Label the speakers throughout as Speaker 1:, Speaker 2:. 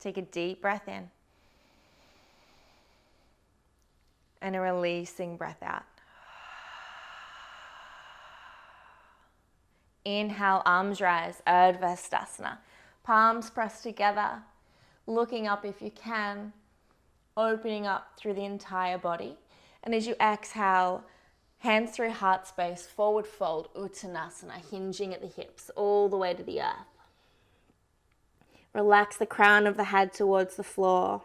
Speaker 1: take a deep breath in. And a releasing breath out. Inhale, arms rise, Urdhva Stasana. Palms pressed together, looking up if you can, opening up through the entire body. And as you exhale, hands through heart space, forward fold, Uttanasana, hinging at the hips all the way to the earth. Relax the crown of the head towards the floor.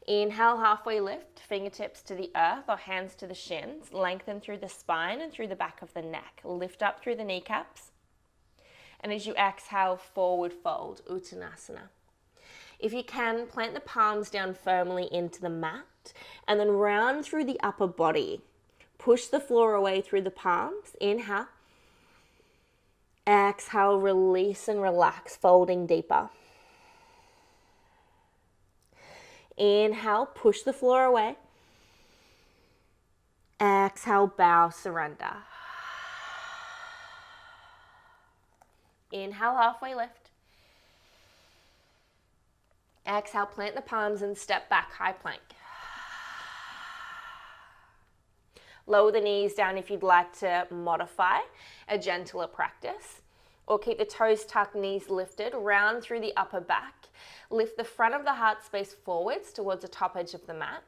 Speaker 1: Inhale, halfway lift, fingertips to the earth or hands to the shins. Lengthen through the spine and through the back of the neck. Lift up through the kneecaps. And as you exhale, forward fold, Uttanasana. If you can, plant the palms down firmly into the mat and then round through the upper body. Push the floor away through the palms. Inhale. Exhale, release and relax, folding deeper. Inhale, push the floor away. Exhale, bow, surrender. Inhale, halfway lift. Exhale, plant the palms and step back, high plank. Lower the knees down if you'd like to modify a gentler practice. Or keep the toes tucked, knees lifted, round through the upper back. Lift the front of the heart space forwards towards the top edge of the mat.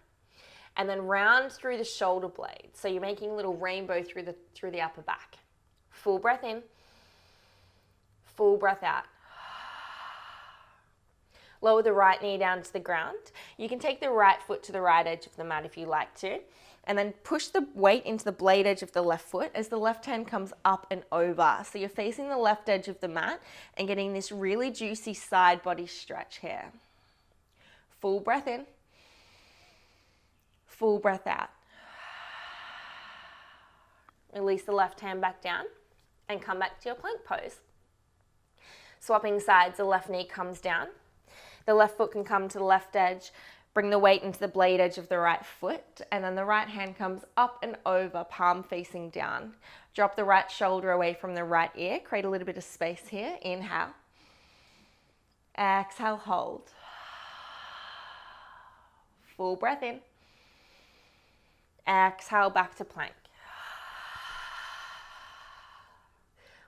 Speaker 1: And then round through the shoulder blades. So you're making a little rainbow through the upper back. Full breath in. Full breath out. Lower the right knee down to the ground. You can take the right foot to the right edge of the mat if you like to. And then push the weight into the blade edge of the left foot as the left hand comes up and over. So you're facing the left edge of the mat and getting this really juicy side body stretch here. Full breath in. Full breath out. Release the left hand back down and come back to your plank pose. Swapping sides, the left knee comes down. The left foot can come to the left edge. Bring the weight into the blade edge of the right foot, and then the right hand comes up and over, palm facing down. Drop the right shoulder away from the right ear. Create a little bit of space here. Inhale. Exhale, hold. Full breath in. Exhale, back to plank.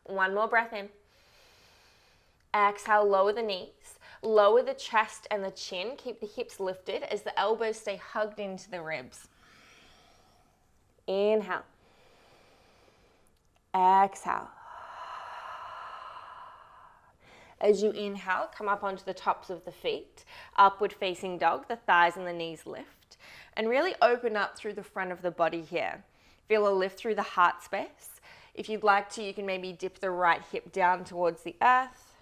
Speaker 1: One more breath in. Exhale, lower the knees. Lower the chest and the chin. Keep the hips lifted as the elbows stay hugged into the ribs. Inhale. Exhale. As you inhale, come up onto the tops of the feet. Upward facing dog. The thighs and the knees lift. And really open up through the front of the body here. Feel a lift through the heart space. If you'd like to, you can maybe dip the right hip down towards the earth.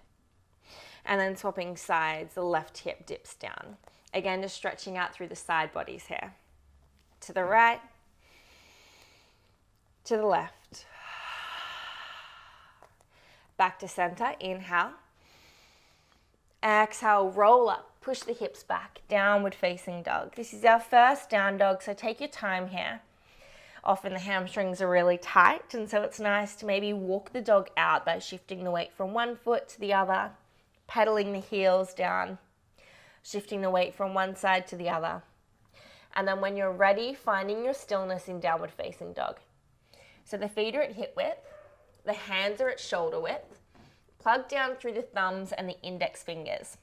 Speaker 1: And then swapping sides, the left hip dips down. Again, just stretching out through the side bodies here. To the right, to the left. Back to center, inhale. Exhale, roll up, push the hips back, downward facing dog. This is our first down dog, so take your time here. Often the hamstrings are really tight, and so it's nice to maybe walk the dog out by shifting the weight from one foot to the other. Pedaling the heels down, shifting the weight from one side to the other. And then when you're ready, finding your stillness in downward facing dog. So the feet are at hip width, the hands are at shoulder width. Plug down through the thumbs and the index fingers.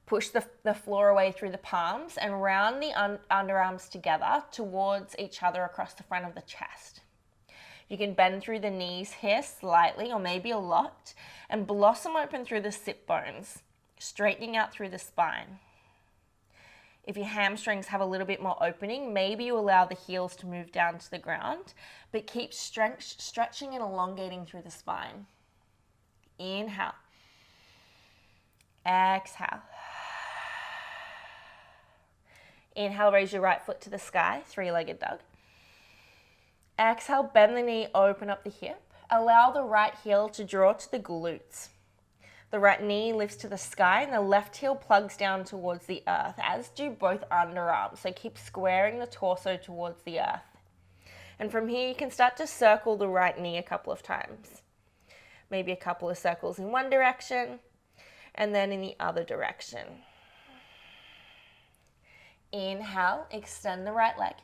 Speaker 1: Push the floor away through the palms and round the underarms together towards each other across the front of the chest. You can bend through the knees here slightly or maybe a lot and blossom open through the sit bones, straightening out through the spine. If your hamstrings have a little bit more opening, maybe you allow the heels to move down to the ground, but keep stretching and elongating through the spine. Inhale. Exhale. Inhale, raise your right foot to the sky, three-legged dog. Exhale, bend the knee, open up the hip. Allow the right heel to draw to the glutes. The right knee lifts to the sky and the left heel plugs down towards the earth, as do both underarms. So keep squaring the torso towards the earth. And from here, you can start to circle the right knee a couple of times. Maybe a couple of circles in one direction, and then in the other direction. Inhale, extend the right leg.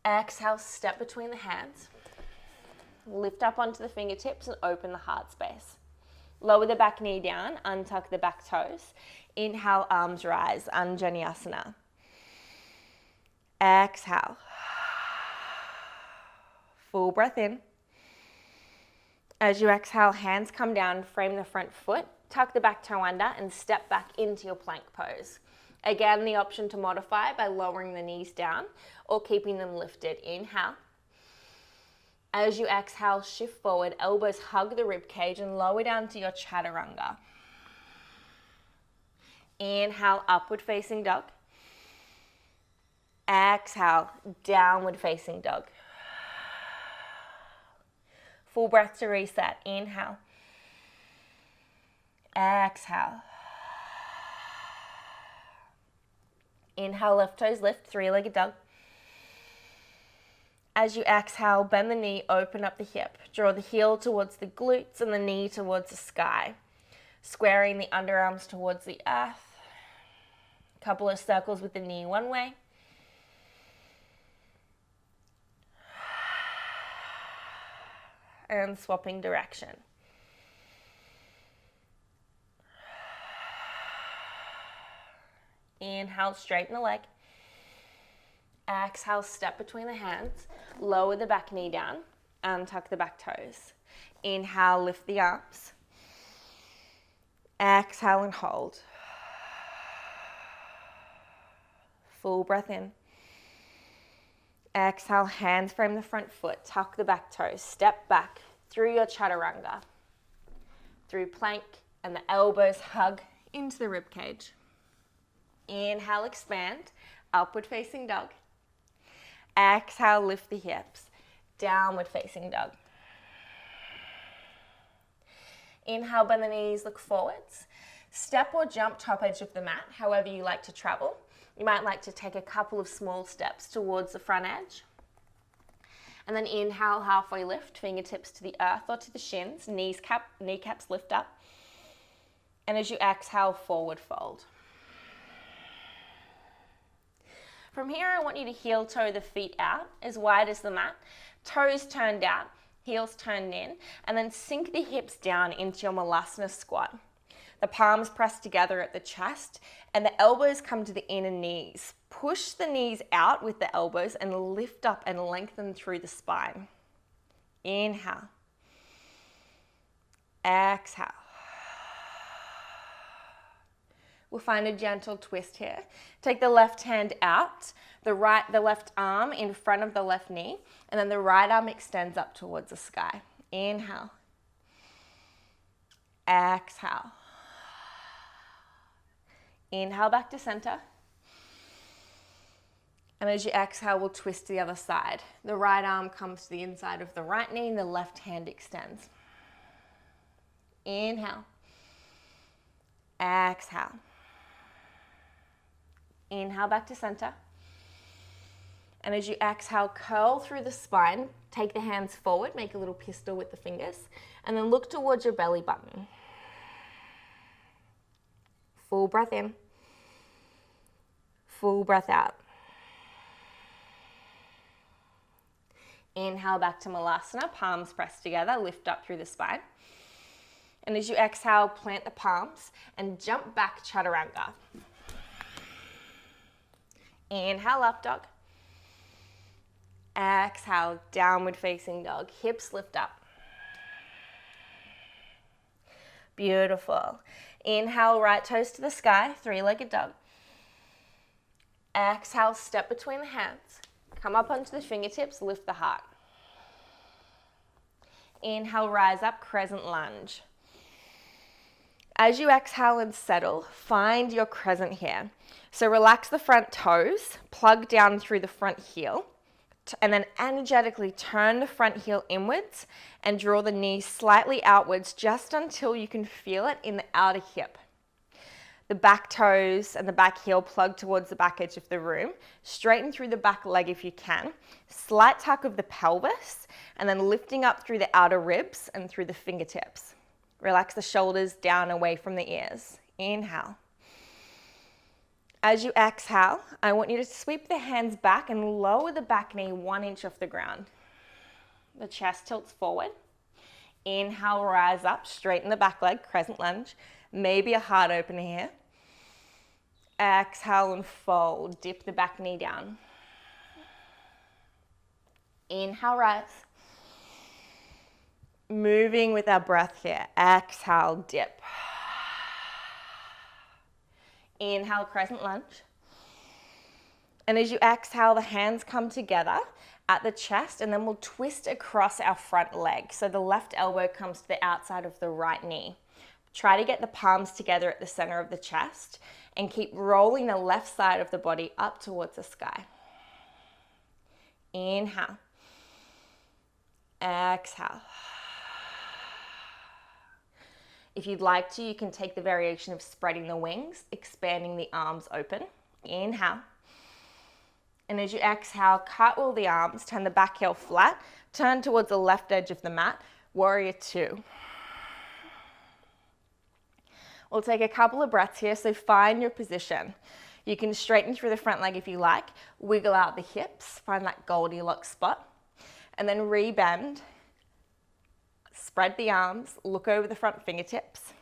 Speaker 1: Exhale, step between the hands. Lift up onto the fingertips and open the heart space. Lower the back knee down, untuck the back toes. Inhale, arms rise, Anjaneyasana. Exhale. Full breath in. As you exhale, hands come down, frame the front foot, tuck the back toe under, and step back into your plank pose. Again, the option to modify by lowering the knees down or keeping them lifted. Inhale. As you exhale, shift forward, elbows hug the rib cage and lower down to your chaturanga. Inhale, upward facing dog. Exhale, downward facing dog. Full breath to reset. Inhale. Exhale. Inhale, left toes lift, three-legged dog. As you exhale, bend the knee, open up the hip. Draw the heel towards the glutes and the knee towards the sky. Squaring the underarms towards the earth. Couple of circles with the knee one way. And swapping direction. Inhale, straighten the leg. Exhale, step between the hands. Lower the back knee down and tuck the back toes. Inhale, lift the arms. Exhale and hold. Full breath in. Exhale, hands frame the front foot, tuck the back toes, step back through your chaturanga, through plank, and the elbows hug into the rib cage. Inhale, expand, upward facing dog. Exhale, lift the hips, downward facing dog. Inhale, bend the knees, look forwards. Step or jump top edge of the mat, however you like to travel. You might like to take a couple of small steps towards the front edge. And then inhale, halfway lift, fingertips to the earth or to the shins, kneecaps lift up. And as you exhale, forward fold. From here, I want you to heel toe the feet out as wide as the mat, toes turned out, heels turned in, and then sink the hips down into your Malasana squat. The palms press together at the chest and the elbows come to the inner knees. Push the knees out with the elbows and lift up and lengthen through the spine. Inhale. Exhale. We'll find a gentle twist here. Take the left hand out, the left arm in front of the left knee, and then the right arm extends up towards the sky. Inhale. Exhale. Inhale back to center. And as you exhale, we'll twist to the other side. The right arm comes to the inside of the right knee and the left hand extends. Inhale. Exhale. Inhale back to center. And as you exhale, curl through the spine. Take the hands forward, make a little pistol with the fingers, and then look towards your belly button. Full breath in. Full breath out. Inhale back to Malasana, palms pressed together, lift up through the spine. And as you exhale, plant the palms and jump back chaturanga. Inhale, up dog. Exhale, downward facing dog. Hips lift up. Beautiful. Inhale, right toes to the sky, three-legged dog. Exhale, step between the hands. Come up onto the fingertips, lift the heart. Inhale, rise up, crescent lunge. As you exhale and settle, find your crescent here. So relax the front toes, plug down through the front heel, and then energetically turn the front heel inwards and draw the knees slightly outwards just until you can feel it in the outer hip. The back toes and the back heel plug towards the back edge of the room. Straighten through the back leg if you can. Slight tuck of the pelvis and then lifting up through the outer ribs and through the fingertips. Relax the shoulders down away from the ears. Inhale. As you exhale, I want you to sweep the hands back and lower the back knee 1 inch off the ground. The chest tilts forward. Inhale, rise up, straighten the back leg, crescent lunge. Maybe a heart opener here. Exhale and fold. Dip the back knee down. Inhale, rise. Moving with our breath here. Exhale, dip. Inhale, crescent lunge. And as you exhale, the hands come together at the chest, and then we'll twist across our front leg. So the left elbow comes to the outside of the right knee. Try to get the palms together at the center of the chest and keep rolling the left side of the body up towards the sky. Inhale. Exhale. If you'd like to, you can take the variation of spreading the wings, expanding the arms open. Inhale. And as you exhale, cartwheel the arms, turn the back heel flat, turn towards the left edge of the mat, warrior two. We'll take a couple of breaths here, so find your position. You can straighten through the front leg if you like, wiggle out the hips, find that Goldilocks spot, and then rebend. Spread the arms, look over the front fingertips,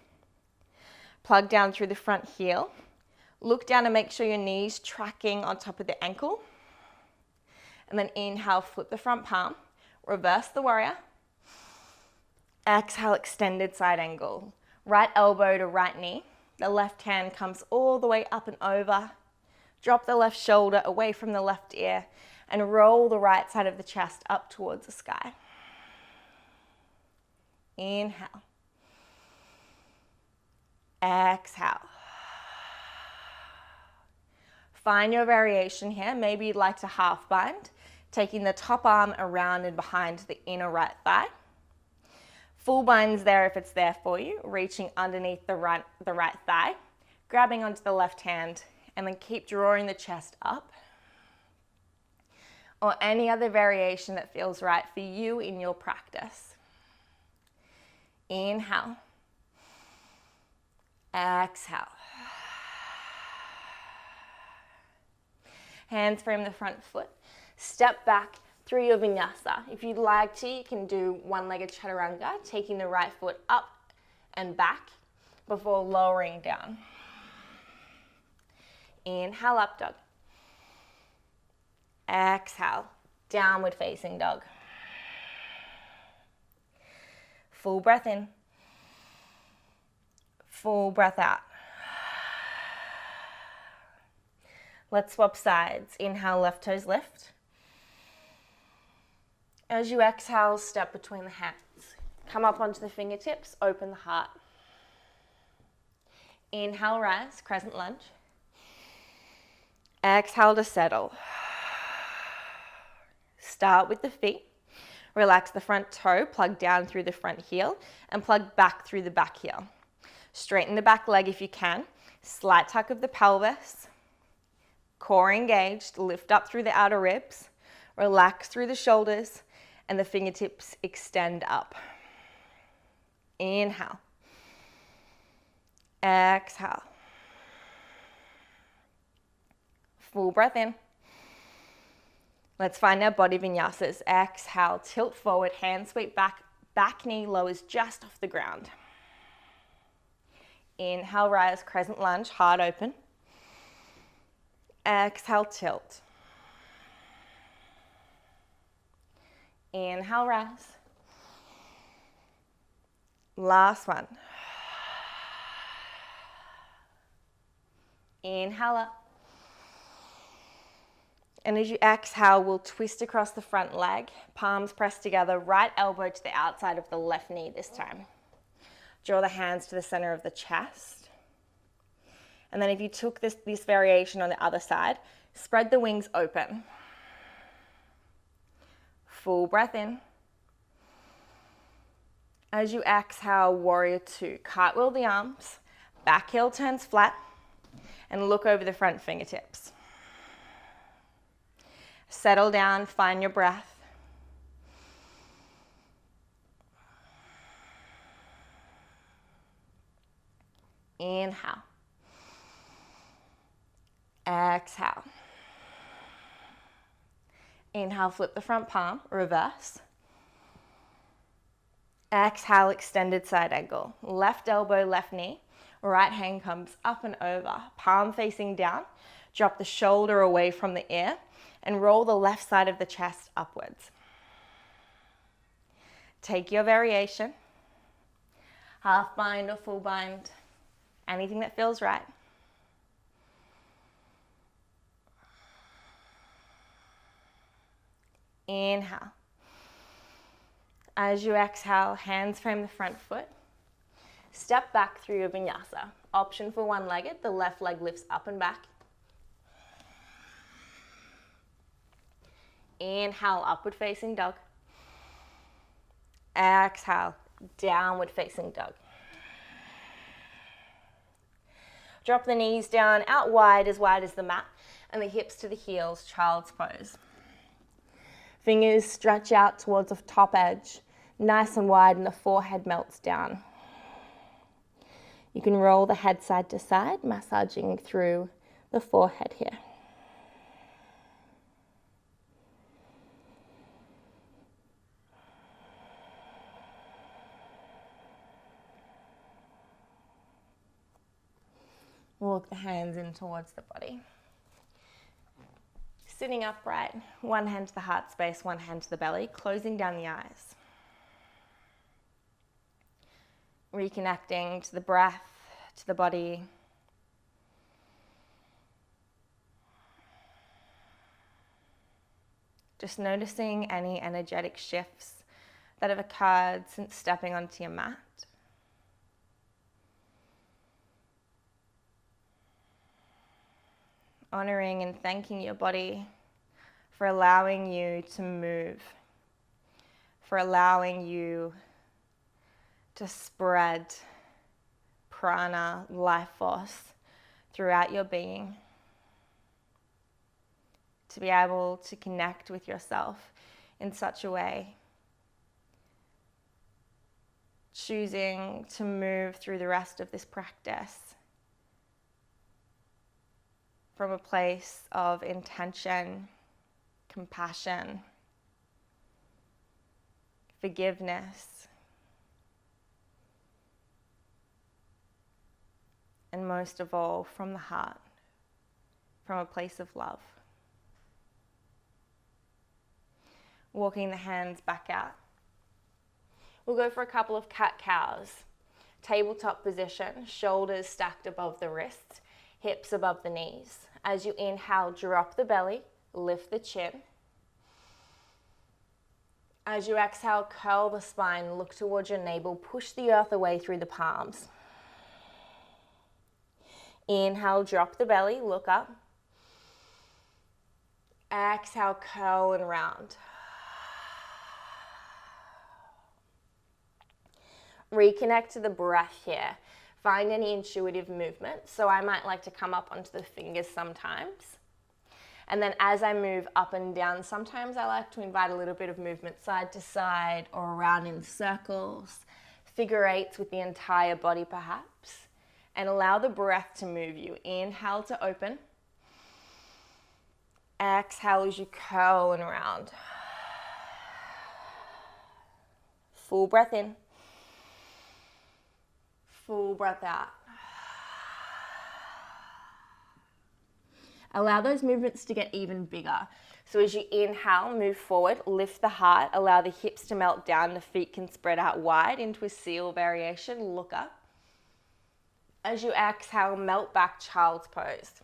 Speaker 1: plug down through the front heel, look down and make sure your knee's tracking on top of the ankle, and then inhale, flip the front palm, reverse the warrior, exhale, extended side angle, right elbow to right knee, the left hand comes all the way up and over, drop the left shoulder away from the left ear, and roll the right side of the chest up towards the sky. Inhale. Exhale. Find your variation here. Maybe you'd like to half bind, taking the top arm around and behind the inner right thigh. Full bind's there if it's there for you, reaching underneath the right thigh, grabbing onto the left hand, and then keep drawing the chest up. Or any other variation that feels right for you in your practice. Inhale. Exhale. Hands frame the front foot. Step back through your vinyasa. If you'd like to, you can do one-legged chaturanga, taking the right foot up and back before lowering down. Inhale, up dog. Exhale, downward facing dog. Full breath in. Full breath out. Let's swap sides. Inhale, left toes lift. As you exhale, step between the hands. Come up onto the fingertips, open the heart. Inhale, rise, crescent lunge. Exhale to settle. Start with the feet. Relax the front toe, plug down through the front heel, and plug back through the back heel. Straighten the back leg if you can. Slight tuck of the pelvis. Core engaged, lift up through the outer ribs. Relax through the shoulders, and the fingertips extend up. Inhale. Exhale. Full breath in. Let's find our body vinyasas. Exhale, tilt forward, hand sweep back, back knee lowers just off the ground. Inhale, rise, crescent lunge, heart open. Exhale, tilt. Inhale, rise. Last one. Inhale up. And as you exhale, we'll twist across the front leg, palms pressed together, right elbow to the outside of the left knee this time. Draw the hands to the center of the chest. And then if you took this variation on the other side, spread the wings open. Full breath in. As you exhale, warrior two. Cartwheel the arms, back heel turns flat, and look over the front fingertips. Settle down, find your breath. . Inhale. Exhale. Inhale, flip the front palm, reverse. Exhale, extended side angle. Left elbow, left knee. Right hand comes up and over, palm facing down. Drop the shoulder away from the ear and roll the left side of the chest upwards. Take your variation. Half bind or full bind. Anything that feels right. Inhale. As you exhale, hands frame the front foot. Step back through your vinyasa. Option for one-legged, the left leg lifts up and back. Inhale, upward facing dog. Exhale, downward facing dog. Drop the knees down, out wide as the mat, and the hips to the heels, child's pose. Fingers stretch out towards the top edge, nice and wide, and the forehead melts down. You can roll the head side to side, massaging through the forehead here. Walk the hands in towards the body. Sitting upright, one hand to the heart space, one hand to the belly, closing down the eyes. Reconnecting to the breath, to the body. Just noticing any energetic shifts that have occurred since stepping onto your mat. Honoring and thanking your body for allowing you to move, for allowing you to spread prana, life force throughout your being, to be able to connect with yourself in such a way, choosing to move through the rest of this practice from a place of intention, compassion, forgiveness, and most of all, from the heart, from a place of love. Walking the hands back out. We'll go for a couple of cat-cows. Tabletop position, shoulders stacked above the wrists, hips above the knees. As you inhale, drop the belly, lift the chin. As you exhale, curl the spine, look towards your navel, push the earth away through the palms. Inhale, drop the belly, look up. Exhale, curl and round. Reconnect to the breath here. Find any intuitive movement. So I might like to come up onto the fingers sometimes. And then as I move up and down, sometimes I like to invite a little bit of movement side to side or around in circles, figure eights with the entire body perhaps, and allow the breath to move you. Inhale to open. Exhale as you curl and round. Full breath in. Full breath out. Allow those movements to get even bigger. So as you inhale, move forward, lift the heart, allow the hips to melt down, the feet can spread out wide into a seal variation, look up. As you exhale, melt back, child's pose.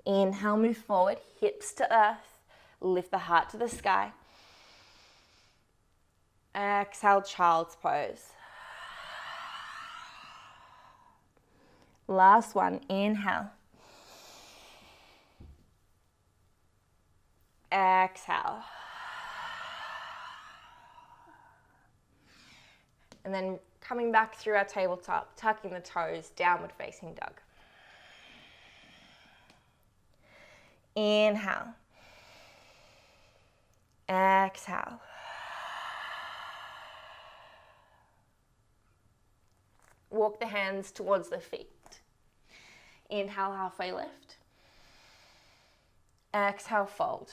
Speaker 1: Inhale, move forward, hips to earth, lift the heart to the sky. Exhale, child's pose. Last one, inhale. Exhale. And then coming back through our tabletop, tucking the toes, downward facing dog. Inhale. Exhale. Walk the hands towards the feet. Inhale, halfway lift. Exhale, fold.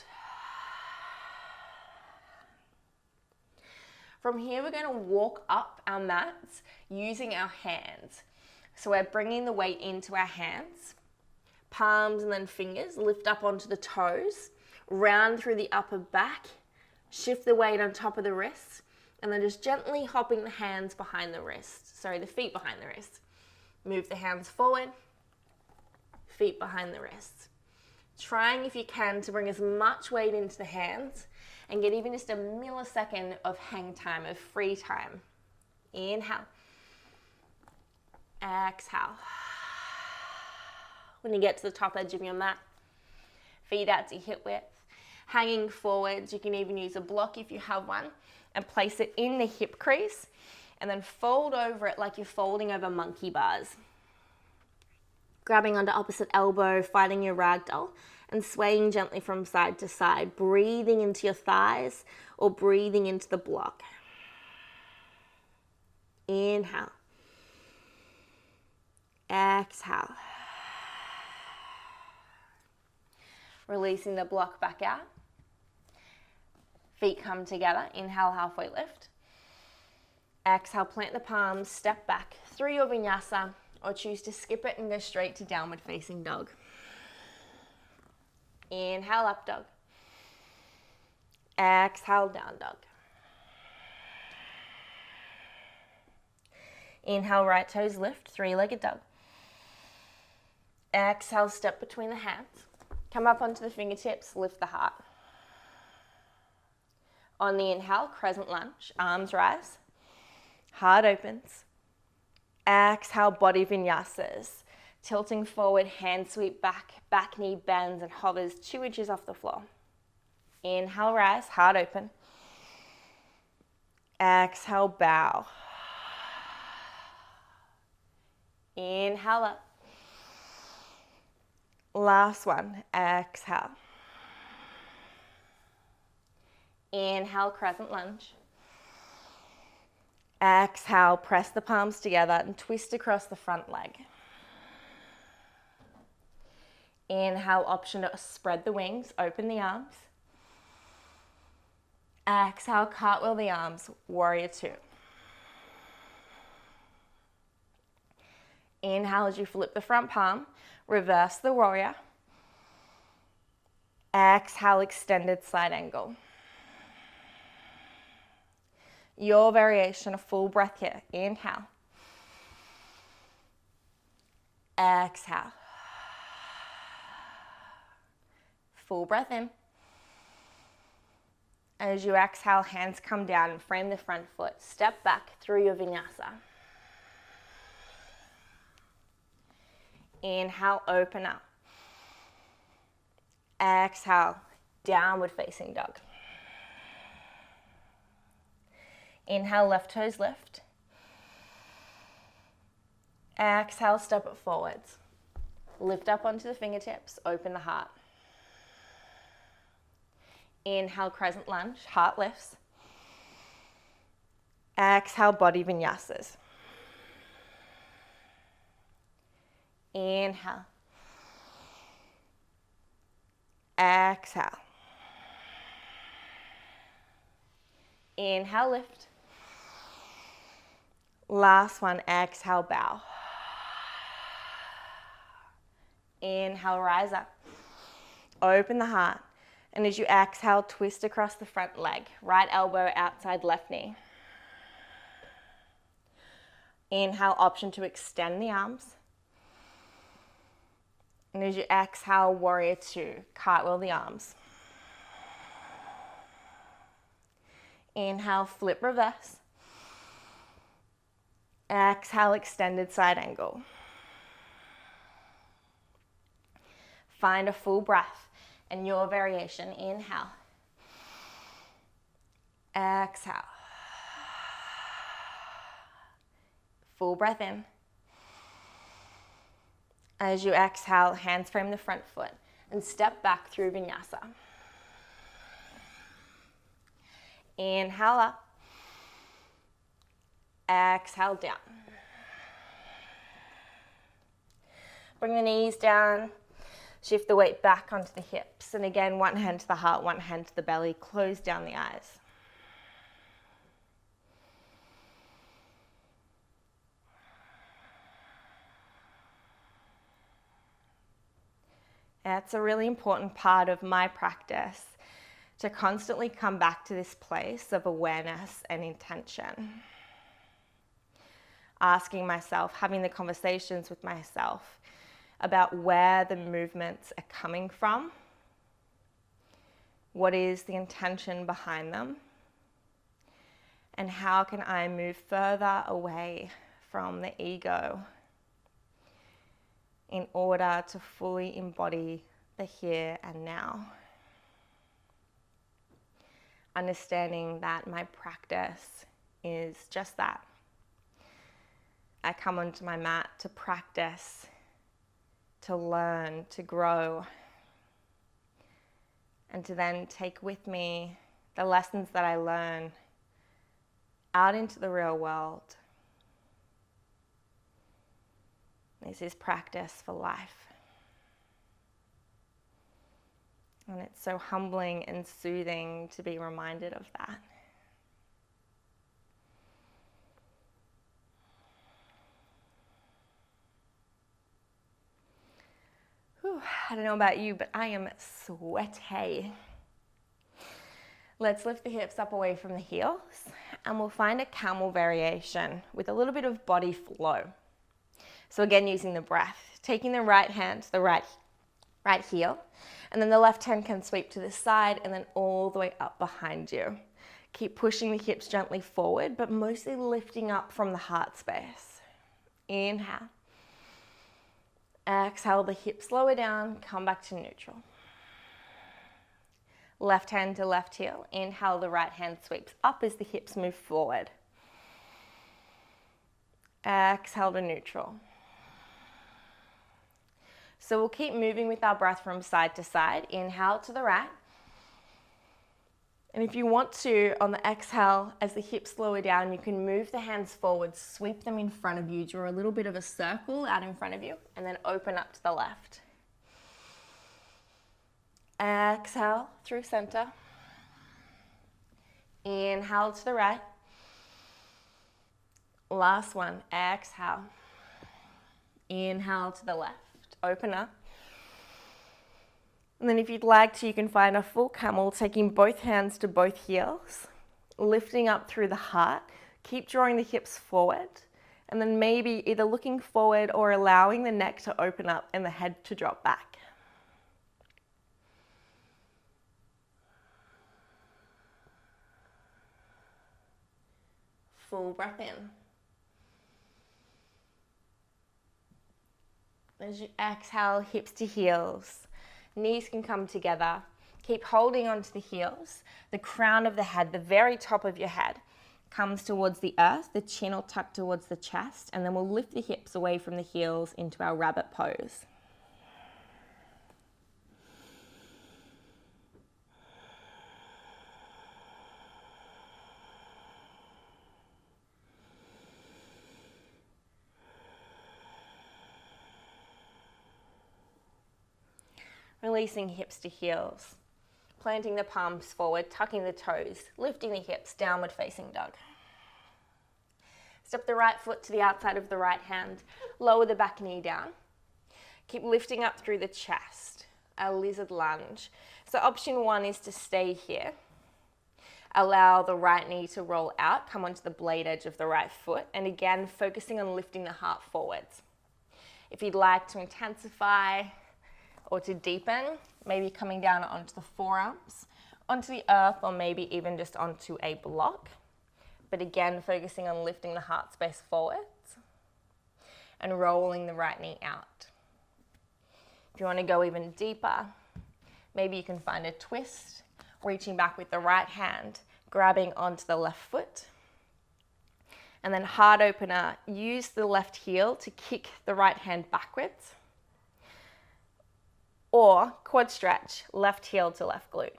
Speaker 1: From here, we're going to walk up our mats using our hands. So we're bringing the weight into our hands, palms and then fingers, lift up onto the toes, round through the upper back, shift the weight on top of the wrists, and then just gently hopping the hands behind the wrist. Sorry, the feet behind the wrist. Move the hands forward, feet behind the wrists. Trying, if you can, to bring as much weight into the hands and get even just a millisecond of hang time, of free time. Inhale. Exhale. When you get to the top edge of your mat, feet out to hip width, hanging forwards. You can even use a block if you have one and place it in the hip crease and then fold over it like you're folding over monkey bars. Grabbing onto opposite elbow, finding your ragdoll and swaying gently from side to side, breathing into your thighs or breathing into the block. Inhale. Exhale. Releasing the block back out. Feet come together. Inhale, halfway lift. Exhale, plant the palms, step back through your vinyasa, or choose to skip it and go straight to downward facing dog. Inhale, up dog. Exhale, down dog. Inhale, right toes lift, three-legged dog. Exhale, step between the hands. Come up onto the fingertips, lift the heart. On the inhale, crescent lunge, arms rise, heart opens. Exhale, body vinyasas. Tilting forward, hand sweep back, back knee bends and hovers 2 inches off the floor. Inhale, rise, heart open. Exhale, bow. Inhale up. Last one, exhale. Inhale, crescent lunge. Exhale, press the palms together and twist across the front leg. Inhale, option to spread the wings, open the arms. Exhale, cartwheel the arms, warrior two. Inhale as you flip the front palm, reverse the warrior. Exhale, extended side angle. Your variation, a full breath here. Inhale. Exhale. Full breath in. As you exhale, hands come down and frame the front foot. Step back through your vinyasa. Inhale, open up. Exhale, downward facing dog. Inhale, left toes lift. Exhale, step it forwards. Lift up onto the fingertips, open the heart. Inhale, crescent lunge, heart lifts. Exhale, body vinyasas. Inhale. Exhale. Inhale, lift. Last one, exhale, bow. Inhale, rise up. Open the heart. And as you exhale, twist across the front leg. Right elbow outside left knee. Inhale, option to extend the arms. And as you exhale, warrior two, cartwheel the arms. Inhale, flip reverse. Exhale, extended side angle. Find a full breath and your variation. Inhale. Exhale. Full breath in. As you exhale, hands frame the front foot and step back through vinyasa. Inhale up. Exhale down. Bring the knees down. Shift the weight back onto the hips. And again, one hand to the heart, one hand to the belly. Close down the eyes. That's a really important part of my practice, to constantly come back to this place of awareness and intention. Asking myself, having the conversations with myself about where the movements are coming from. What is the intention behind them? And how can I move further away from the ego in order to fully embody the here and now? Understanding that my practice is just that. I come onto my mat to practice, to learn, to grow, and to then take with me the lessons that I learn out into the real world. This is practice for life. And it's so humbling and soothing to be reminded of that. Whew, I don't know about you, but I am sweaty. Let's lift the hips up away from the heels, and we'll find a camel variation with a little bit of body flow. So again, using the breath, taking the right hand to the right heel, and then the left hand can sweep to the side and then all the way up behind you. Keep pushing the hips gently forward, but mostly lifting up from the heart space. Inhale. Exhale, the hips lower down, come back to neutral. Left hand to left heel. Inhale, the right hand sweeps up as the hips move forward. Exhale to neutral. So we'll keep moving with our breath from side to side. Inhale to the right. And if you want to, on the exhale, as the hips lower down, you can move the hands forward, sweep them in front of you, draw a little bit of a circle out in front of you, and then open up to the left. Exhale through center. Inhale to the right. Last one, exhale. Inhale to the left, open up. And then if you'd like to, you can find a full camel, taking both hands to both heels, lifting up through the heart. Keep drawing the hips forward, and then maybe either looking forward or allowing the neck to open up and the head to drop back. Full breath in. As you exhale, hips to heels. Knees can come together. Keep holding onto the heels. The crown of the head, the very top of your head, comes towards the earth. The chin will tuck towards the chest. And then we'll lift the hips away from the heels into our rabbit pose. Releasing hips to heels, planting the palms forward, tucking the toes, lifting the hips, downward facing dog. Step the right foot to the outside of the right hand, lower the back knee down. Keep lifting up through the chest, a lizard lunge. So option one is to stay here. Allow the right knee to roll out, come onto the blade edge of the right foot, and again, focusing on lifting the heart forwards. If you'd like to intensify, or to deepen, maybe coming down onto the forearms, onto the earth, or maybe even just onto a block. But again, focusing on lifting the heart space forwards and rolling the right knee out. If you want to go even deeper, maybe you can find a twist, reaching back with the right hand, grabbing onto the left foot. And then heart opener, use the left heel to kick the right hand backwards. Or quad stretch, left heel to left glute.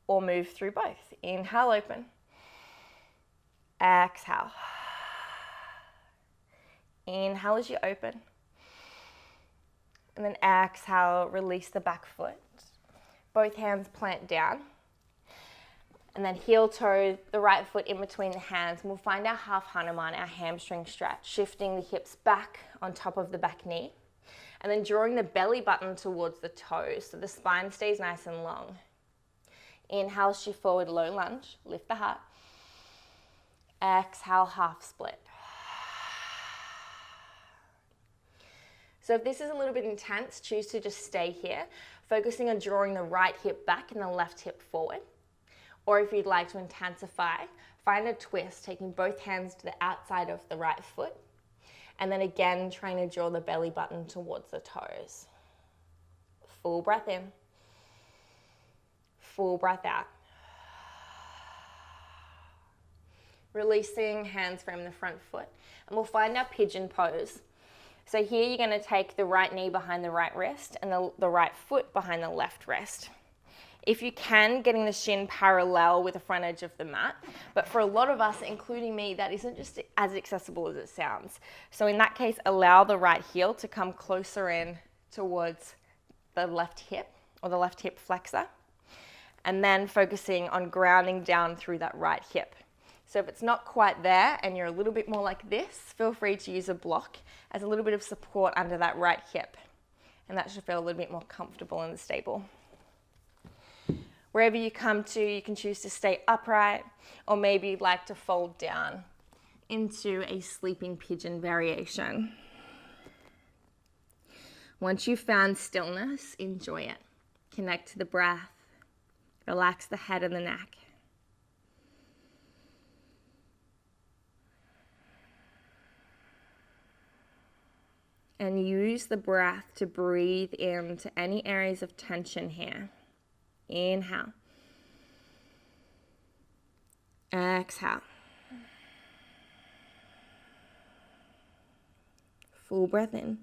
Speaker 1: Or move through both. Inhale, open. Exhale. Inhale as you open. And then exhale, release the back foot. Both hands plant down. And then heel toe, the right foot in between the hands. And we'll find our half Hanuman, our hamstring stretch, shifting the hips back on top of the back knee. And then drawing the belly button towards the toes so the spine stays nice and long. Inhale, shift forward, low lunge, lift the heart. Exhale, half split. So if this is a little bit intense, choose to just stay here, focusing on drawing the right hip back and the left hip forward. Or if you'd like to intensify, find a twist, taking both hands to the outside of the right foot. And then again, trying to draw the belly button towards the toes. Full breath in. Full breath out. Releasing, hands frame the front foot. And we'll find our pigeon pose. So here you're going to take the right knee behind the right wrist and the right foot behind the left wrist. If you can, getting the shin parallel with the front edge of the mat. But for a lot of us, including me, that isn't just as accessible as it sounds. So in that case, allow the right heel to come closer in towards the left hip or the left hip flexor. And then focusing on grounding down through that right hip. So if it's not quite there and you're a little bit more like this, feel free to use a block as a little bit of support under that right hip. And that should feel a little bit more comfortable and stable. Wherever you come to, you can choose to stay upright, or maybe you'd like to fold down into a sleeping pigeon variation. Once you've found stillness, enjoy it. Connect to the breath. Relax the head and the neck. And use the breath to breathe into any areas of tension here. Inhale. Exhale. Full breath in.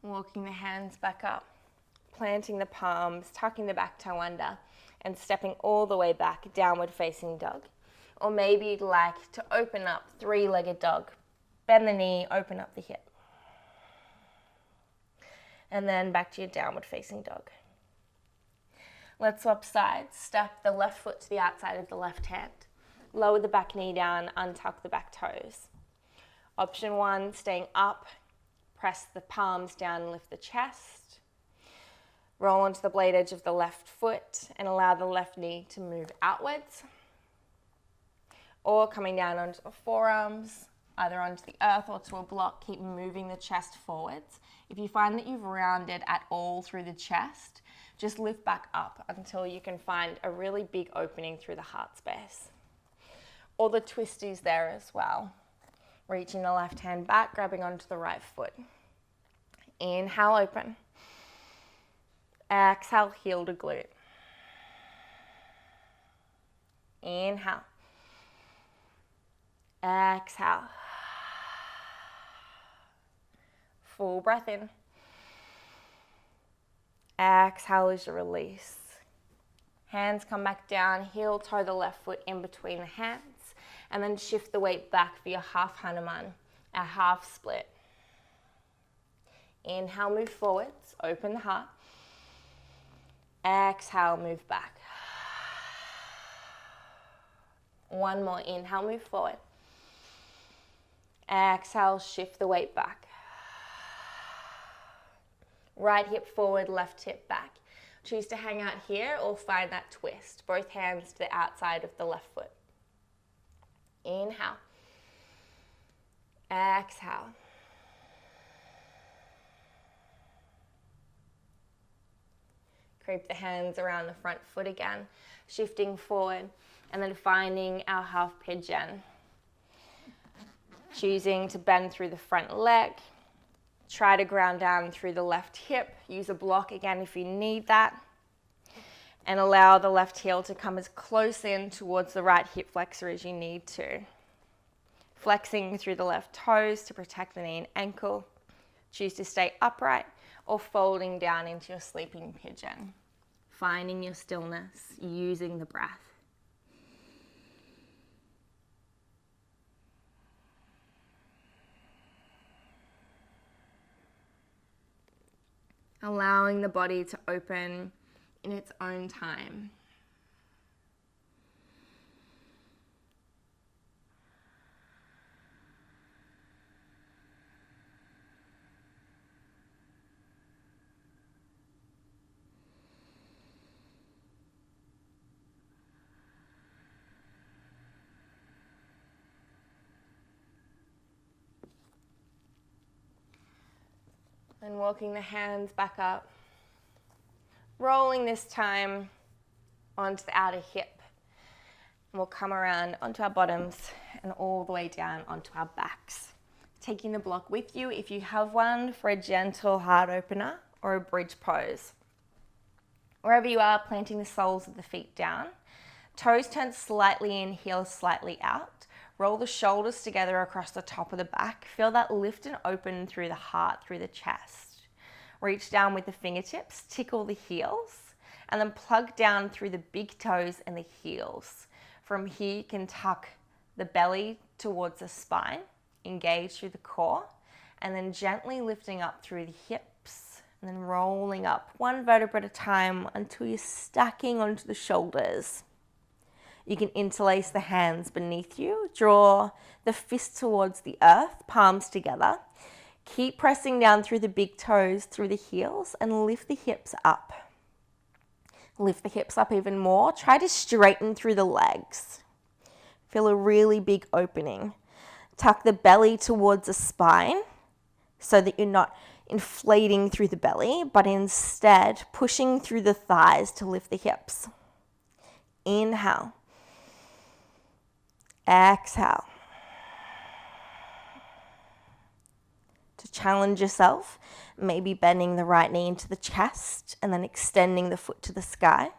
Speaker 1: Walking the hands back up, planting the palms, tucking the back toe under, and stepping all the way back, downward facing dog. Or maybe you'd like to open up, three-legged dog. Bend the knee, open up the hip. And then back to your downward facing dog. Let's swap sides. Step the left foot to the outside of the left hand. Lower the back knee down, untuck the back toes. Option one, staying up. Press the palms down and lift the chest. Roll onto the blade edge of the left foot and allow the left knee to move outwards. Or coming down onto the forearms, either onto the earth or to a block, keep moving the chest forwards. If you find that you've rounded at all through the chest, just lift back up until you can find a really big opening through the heart space. Or the twisties there as well. Reaching the left hand back, grabbing onto the right foot. Inhale, open. Exhale, heel to glute. Inhale. Exhale. Full breath in. Exhale as you release. Hands come back down, heel toe the left foot in between the hands. And then shift the weight back for your half Hanuman, a half split. Inhale, move forwards, open the heart. Exhale, move back. One more, inhale, move forward. Exhale, shift the weight back. Right hip forward, left hip back. Choose to hang out here or find that twist. Both hands to the outside of the left foot. Inhale. Exhale. Creep the hands around the front foot again, shifting forward, and then finding our half pigeon. Choosing to bend through the front leg. Try to ground down through the left hip. Use a block again if you need that. And allow the left heel to come as close in towards the right hip flexor as you need to. Flexing through the left toes to protect the knee and ankle. Choose to stay upright or folding down into your sleeping pigeon. Finding your stillness, using the breath. Allowing the body to open in its own time. And walking the hands back up. Rolling this time onto the outer hip. And we'll come around onto our bottoms and all the way down onto our backs. Taking the block with you if you have one for a gentle heart opener or a bridge pose. Wherever you are, planting the soles of the feet down. Toes turn slightly in, heels slightly out. Roll the shoulders together across the top of the back. Feel that lift and open through the heart, through the chest. Reach down with the fingertips, tickle the heels, and then plug down through the big toes and the heels. From here, you can tuck the belly towards the spine, engage through the core, and then gently lifting up through the hips, and then rolling up one vertebra at a time until you're stacking onto the shoulders. You can interlace the hands beneath you, draw the fists towards the earth, palms together. Keep pressing down through the big toes, through the heels, and lift the hips up. Lift the hips up even more. Try to straighten through the legs. Feel a really big opening. Tuck the belly towards the spine so that you're not inflating through the belly, but instead pushing through the thighs to lift the hips. Inhale. Exhale. To challenge yourself, maybe bending the right knee into the chest and then extending the foot to the sky.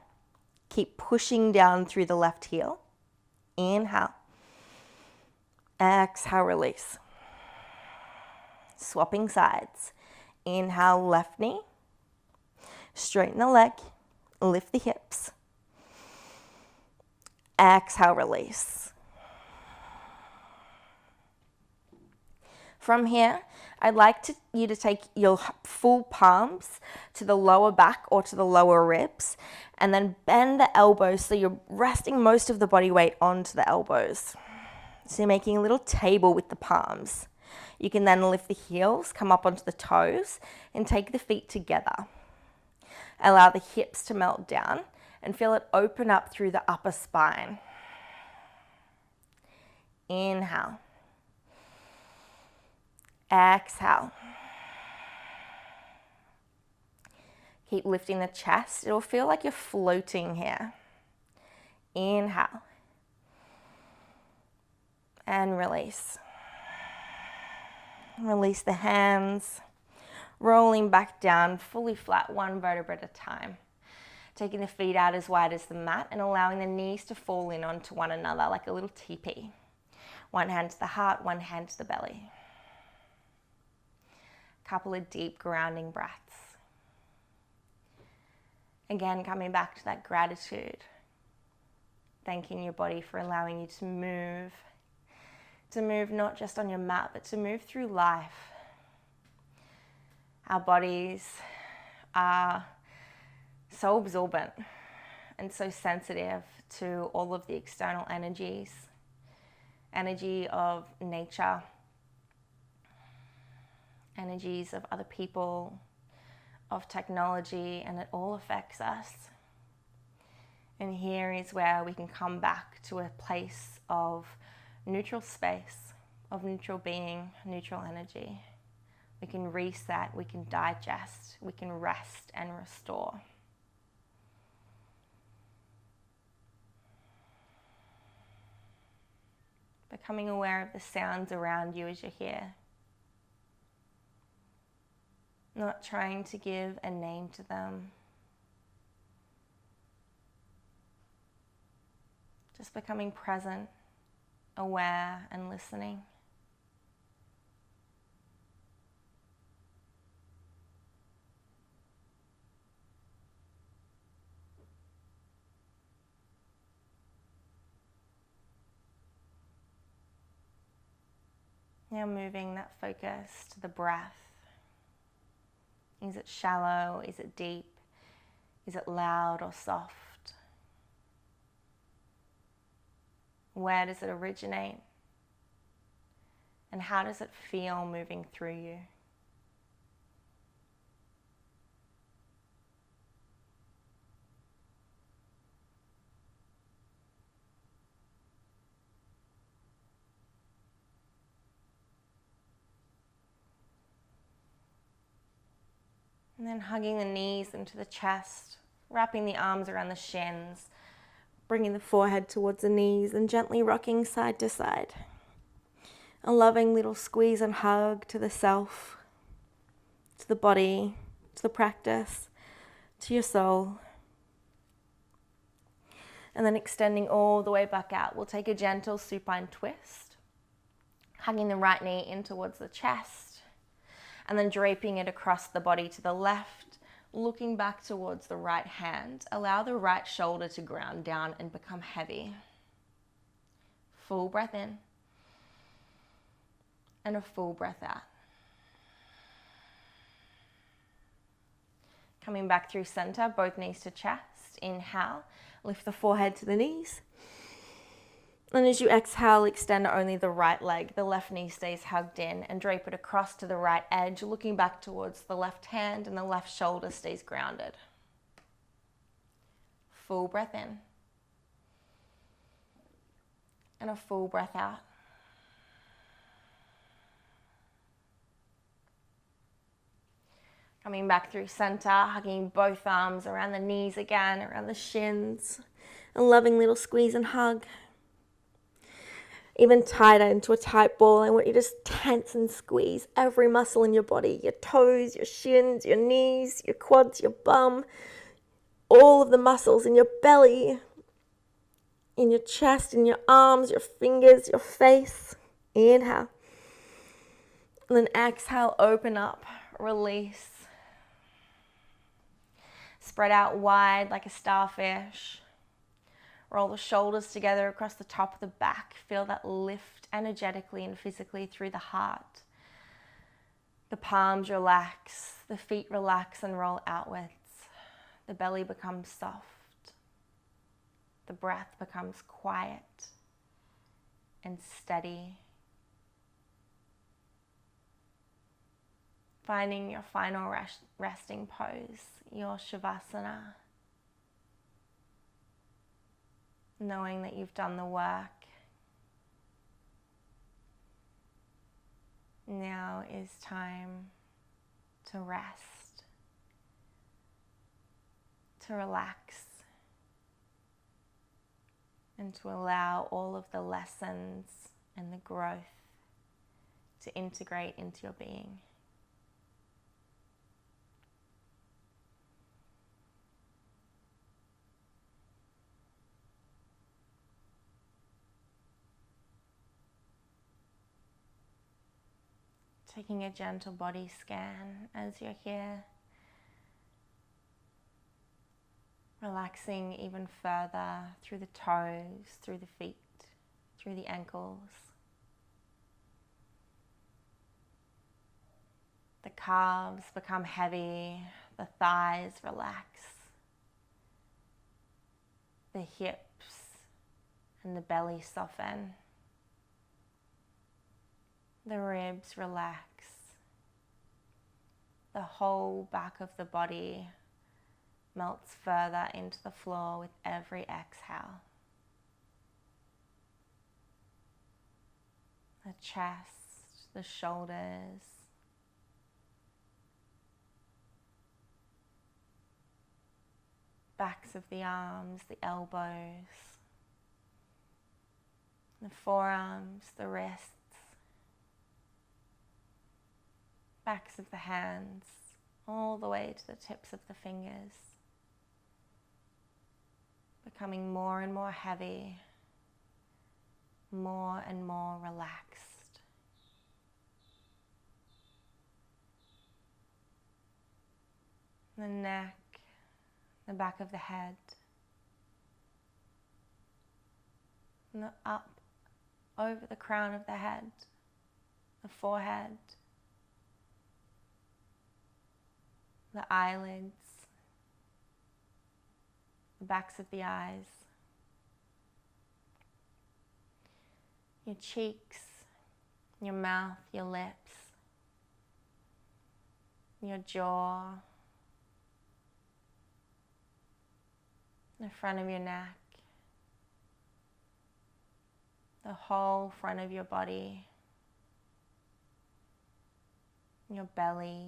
Speaker 1: Keep pushing down through the left heel. Inhale. Exhale, release. Swapping sides. Inhale, left knee. Straighten the leg. Lift the hips. Exhale, release. From here, I'd like you to take your full palms to the lower back or to the lower ribs, and then bend the elbows so you're resting most of the body weight onto the elbows. So you're making a little table with the palms. You can then lift the heels, come up onto the toes, and take the feet together. Allow the hips to melt down and feel it open up through the upper spine. Inhale. Exhale. Keep lifting the chest. It'll feel like you're floating here. Inhale. And release. Release the hands. Rolling back down, fully flat, one vertebra at a time. Taking the feet out as wide as the mat and allowing the knees to fall in onto one another like a little teepee. One hand to the heart, one hand to the belly. Couple of deep grounding breaths. Again, coming back to that gratitude. Thanking your body for allowing you to move. To move not just on your mat, but to move through life. Our bodies are so absorbent and so sensitive to all of the external energies. Energy of nature. Energies of other people, of technology, and it all affects us. And here is where we can come back to a place of neutral space, of neutral being, neutral energy. We can reset, we can digest, we can rest and restore. Becoming aware of the sounds around you as you're here. Not trying to give a name to them. Just becoming present, aware and listening. Now moving that focus to the breath. Is it shallow? Is it deep? Is it loud or soft? Where does it originate? And how does it feel moving through you? And then hugging the knees into the chest, wrapping the arms around the shins, bringing the forehead towards the knees and gently rocking side to side. A loving little squeeze and hug to the self, to the body, to the practice, to your soul. And then extending all the way back out, we'll take a gentle supine twist, hugging the right knee in towards the chest, and then draping it across the body to the left, looking back towards the right hand. Allow the right shoulder to ground down and become heavy. Full breath in, and a full breath out. Coming back through center, both knees to chest. Inhale, lift the forehead to the knees. And as you exhale, extend only the right leg. The left knee stays hugged in and drape it across to the right edge, looking back towards the left hand, and the left shoulder stays grounded. Full breath in. And a full breath out. Coming back through center, hugging both arms around the knees again, around the shins. A loving little squeeze and hug. Even tighter into a tight ball. I want you to just tense and squeeze every muscle in your body. Your toes, your shins, your knees, your quads, your bum. All of the muscles in your belly, in your chest, in your arms, your fingers, your face. Inhale. And then exhale, open up, release. Spread out wide like a starfish. Roll the shoulders together across the top of the back. Feel that lift energetically and physically through the heart. The palms relax, the feet relax and roll outwards. The belly becomes soft. The breath becomes quiet and steady. Finding your final resting pose, your Shavasana. Knowing that you've done the work. Now is time to rest, to relax, and to allow all of the lessons and the growth to integrate into your being. Taking a gentle body scan as you're here. Relaxing even further through the toes, through the feet, through the ankles. The calves become heavy, the thighs relax. The hips and the belly soften. The ribs relax. The whole back of the body melts further into the floor with every exhale. The chest, the shoulders, backs of the arms, the elbows, the forearms, the wrists, backs of the hands, all the way to the tips of the fingers, becoming more and more heavy more and more relaxed. The neck, the back of the head, and up over the crown of the head, the forehead, the eyelids, the backs of the eyes, your cheeks, your mouth, your lips, your jaw, the front of your neck, the whole front of your body, your belly,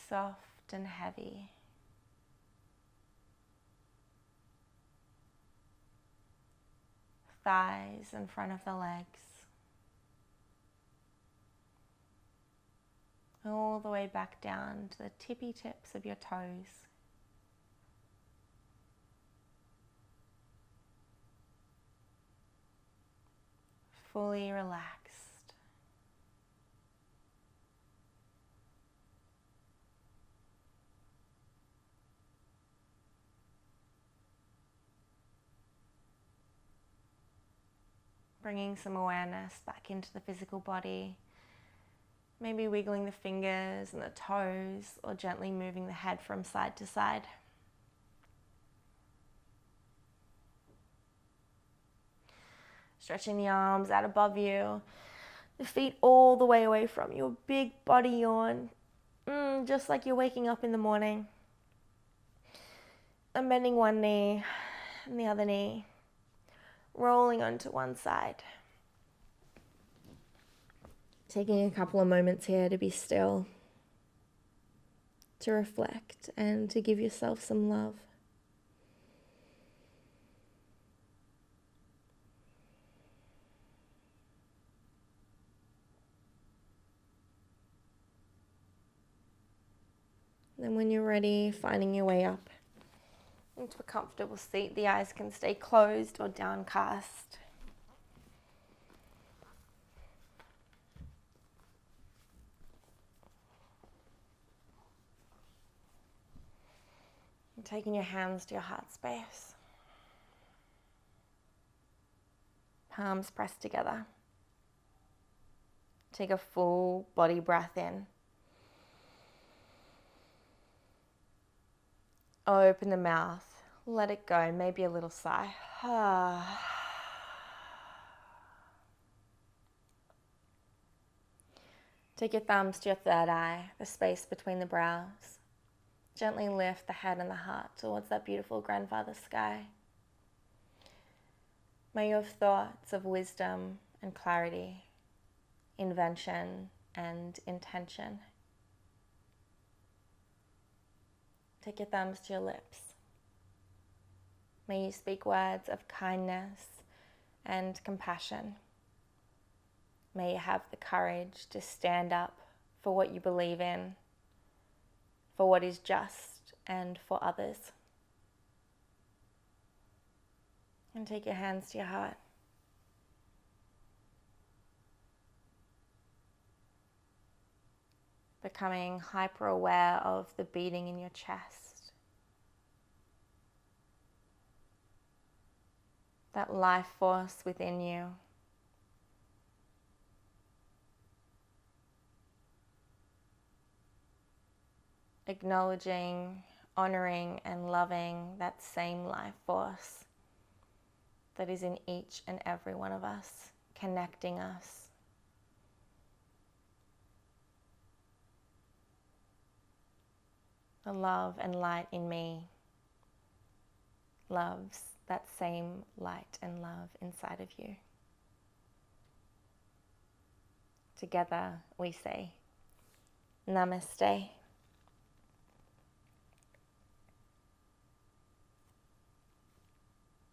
Speaker 1: soft and heavy. Thighs in front of the legs, all the way back down to the tippy tips of your toes. Fully relaxed. Bringing some awareness back into the physical body. Maybe wiggling the fingers and the toes, or gently moving the head from side to side. Stretching the arms out above you, the feet all the way away from you, big body yawn, just like you're waking up in the morning. And bending one knee and the other knee, rolling onto one side. Taking a couple of moments here to be still, to reflect and to give yourself some love. Then when you're ready, finding your way up into a comfortable seat. The eyes can stay closed or downcast. And taking your hands to your heart space. Palms pressed together. Take a full body breath in. Open the mouth, let it go, maybe a little sigh. Take your thumbs to your third eye, the space between the brows. Gently lift the head and the heart towards that beautiful grandfather sky. May you have thoughts of wisdom and clarity, invention and intention. Take your thumbs to your lips. May you speak words of kindness and compassion. May you have the courage to stand up for what you believe in, for what is just, and for others. And take your hands to your heart. Becoming hyper aware of the beating in your chest. That life force within you. Acknowledging, honoring, and loving that same life force that is in each and every one of us, connecting us. The love and light in me loves that same light and love inside of you. Together we say, Namaste.